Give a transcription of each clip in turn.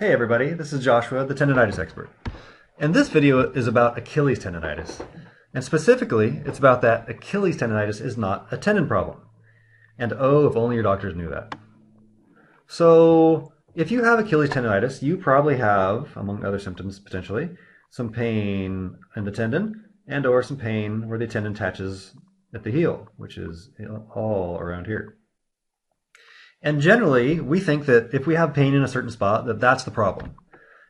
Hey everybody, this is Joshua, the tendonitis expert. And this video is about Achilles tendonitis. And specifically, it's about that Achilles tendonitis is not a tendon problem. And oh, if only your doctors knew that. So, if you have Achilles tendonitis, you probably have, among other symptoms potentially, some pain in the tendon and or some pain where the tendon attaches at the heel, which is all around here. And generally, we think that if we have pain in a certain spot, that's the problem.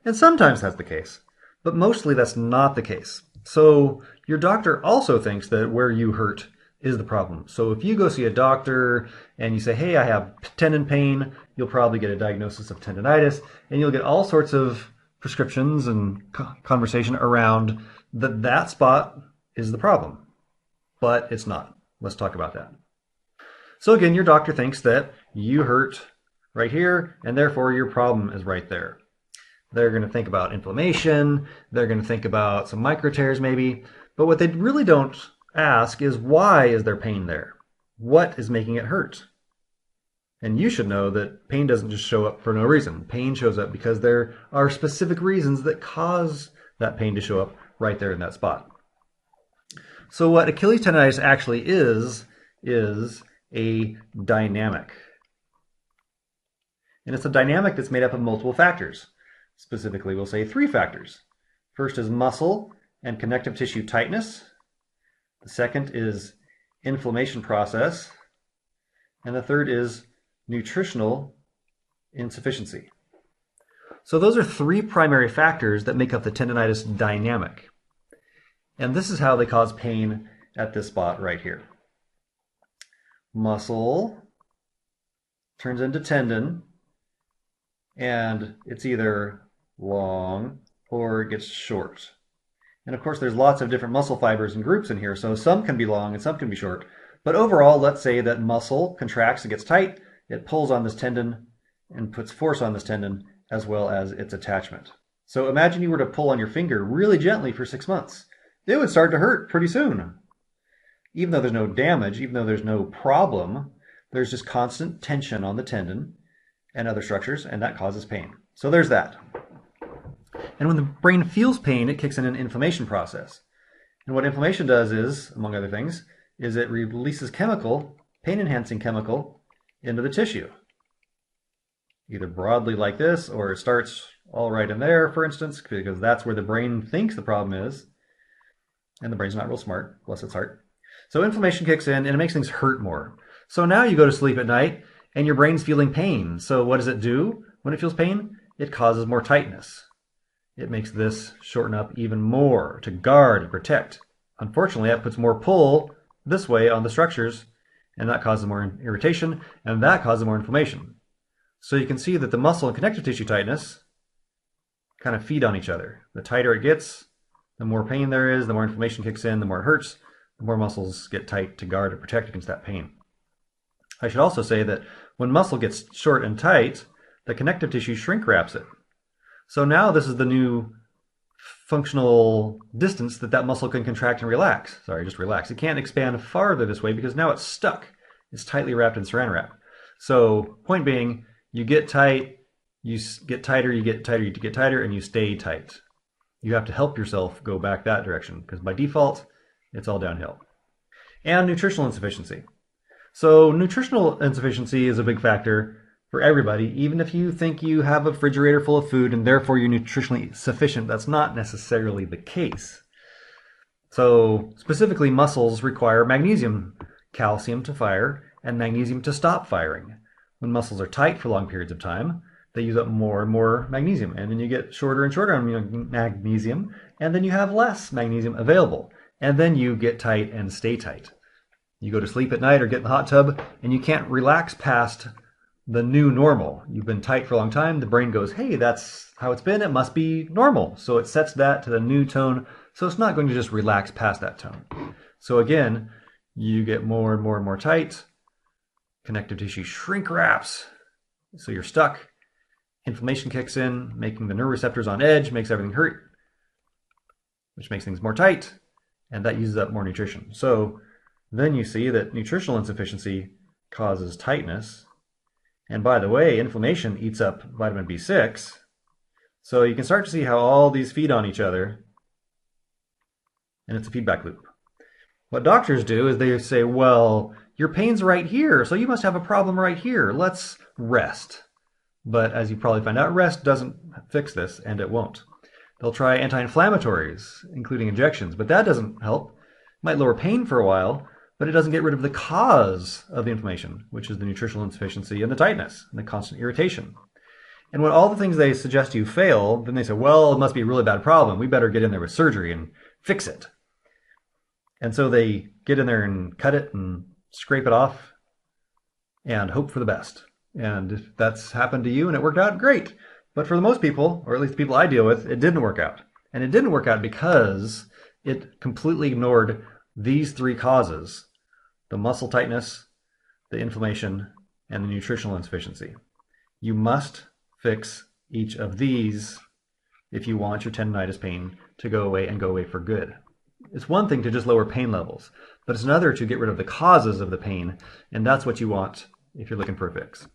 And sometimes that's the case, but mostly that's not the case. So your doctor also thinks that where you hurt is the problem. So if you go see a doctor and you say, hey, I have tendon pain, you'll probably get a diagnosis of tendonitis, and you'll get all sorts of prescriptions and conversation around that spot is the problem. But it's not. Let's talk about that. So again, your doctor thinks that you hurt right here, and therefore your problem is right there. They're going to think about inflammation, they're going to think about some micro tears maybe, but what they really don't ask is why is there pain there? What is making it hurt? And you should know that pain doesn't just show up for no reason. Pain shows up because there are specific reasons that cause that pain to show up right there in that spot. So what Achilles tendonitis actually is a dynamic. And it's a dynamic that's made up of multiple factors. Specifically, we'll say 3 factors. First is muscle and connective tissue tightness. The second is inflammation process. And the third is nutritional insufficiency. So those are 3 primary factors that make up the tendonitis dynamic. And this is how they cause pain at this spot right here. Muscle turns into tendon, and it's either long or it gets short. And of course, there's lots of different muscle fibers and groups in here, so some can be long and some can be short. But overall, let's say that muscle contracts and gets tight, it pulls on this tendon and puts force on this tendon as well as its attachment. So imagine you were to pull on your finger really gently for 6 months. It would start to hurt pretty soon. Even though there's no damage, even though there's no problem, there's just constant tension on the tendon and other structures, and that causes pain. So there's that. And when the brain feels pain, it kicks in an inflammation process. And what inflammation does is, among other things, is it releases chemical, pain-enhancing chemical, into the tissue. Either broadly like this, or it starts all right in there, for instance, because that's where the brain thinks the problem is. And the brain's not real smart, bless its heart. So inflammation kicks in and it makes things hurt more. So now you go to sleep at night and your brain's feeling pain. So what does it do when it feels pain? It causes more tightness. It makes this shorten up even more to guard and protect. Unfortunately, that puts more pull this way on the structures, and that causes more irritation, and that causes more inflammation. So you can see that the muscle and connective tissue tightness kind of feed on each other. The tighter it gets, the more pain there is, the more inflammation kicks in, the more it hurts. The more muscles get tight to guard and protect against that pain. I should also say that when muscle gets short and tight, the connective tissue shrink wraps it. So now this is the new functional distance that muscle can contract and relax. Sorry, just relax. It can't expand farther this way because now it's stuck. It's tightly wrapped in saran wrap. So point being, you get tight, you get tighter, you get tighter, you get tighter, and you stay tight. You have to help yourself go back that direction because by default, it's all downhill. And nutritional insufficiency. So nutritional insufficiency is a big factor for everybody. Even if you think you have a refrigerator full of food and therefore you're nutritionally sufficient, that's not necessarily the case. So specifically, muscles require magnesium, calcium to fire, and magnesium to stop firing. When muscles are tight for long periods of time, they use up more and more magnesium, and then you get shorter and shorter on magnesium, and then you have less magnesium available. And then you get tight and stay tight. You go to sleep at night or get in the hot tub and you can't relax past the new normal. You've been tight for a long time. The brain goes, hey, that's how it's been. It must be normal. So it sets that to the new tone. So it's not going to just relax past that tone. So again, you get more and more and more tight. Connective tissue shrink wraps. So you're stuck. Inflammation kicks in, making the neuroreceptors on edge, makes everything hurt, which makes things more tight. And that uses up more nutrition. So then you see that nutritional insufficiency causes tightness. And by the way, inflammation eats up vitamin B6. So you can start to see how all these feed on each other, and it's a feedback loop. What doctors do is they say, well, your pain's right here, so you must have a problem right here. Let's rest. But as you probably find out, rest doesn't fix this, and it won't. They'll try anti-inflammatories, including injections, but that doesn't help. It might lower pain for a while, but it doesn't get rid of the cause of the inflammation, which is the nutritional insufficiency and the tightness and the constant irritation. And when all the things they suggest you fail, then they say, well, it must be a really bad problem. We better get in there with surgery and fix it. And so they get in there and cut it and scrape it off and hope for the best. And if that's happened to you and it worked out, great. But for the most people, or at least the people I deal with, it didn't work out. And it didn't work out because it completely ignored these three causes: the muscle tightness, the inflammation, and the nutritional insufficiency. You must fix each of these if you want your tendonitis pain to go away and go away for good. It's one thing to just lower pain levels, but it's another to get rid of the causes of the pain, and that's what you want if you're looking for a fix.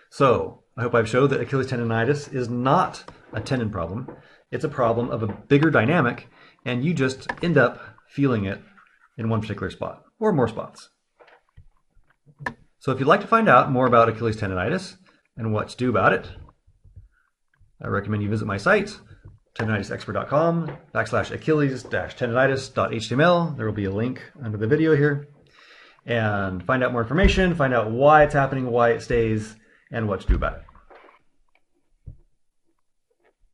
So, I hope I've showed that Achilles tendonitis is not a tendon problem. It's a problem of a bigger dynamic, and you just end up feeling it in one particular spot, or more spots. So if you'd like to find out more about Achilles tendonitis and what to do about it, I recommend you visit my site, tendonitisexpert.com/Achilles-tendonitis.html. There will be a link under the video here. And find out more information, find out why it's happening, why it stays, and what to do about it.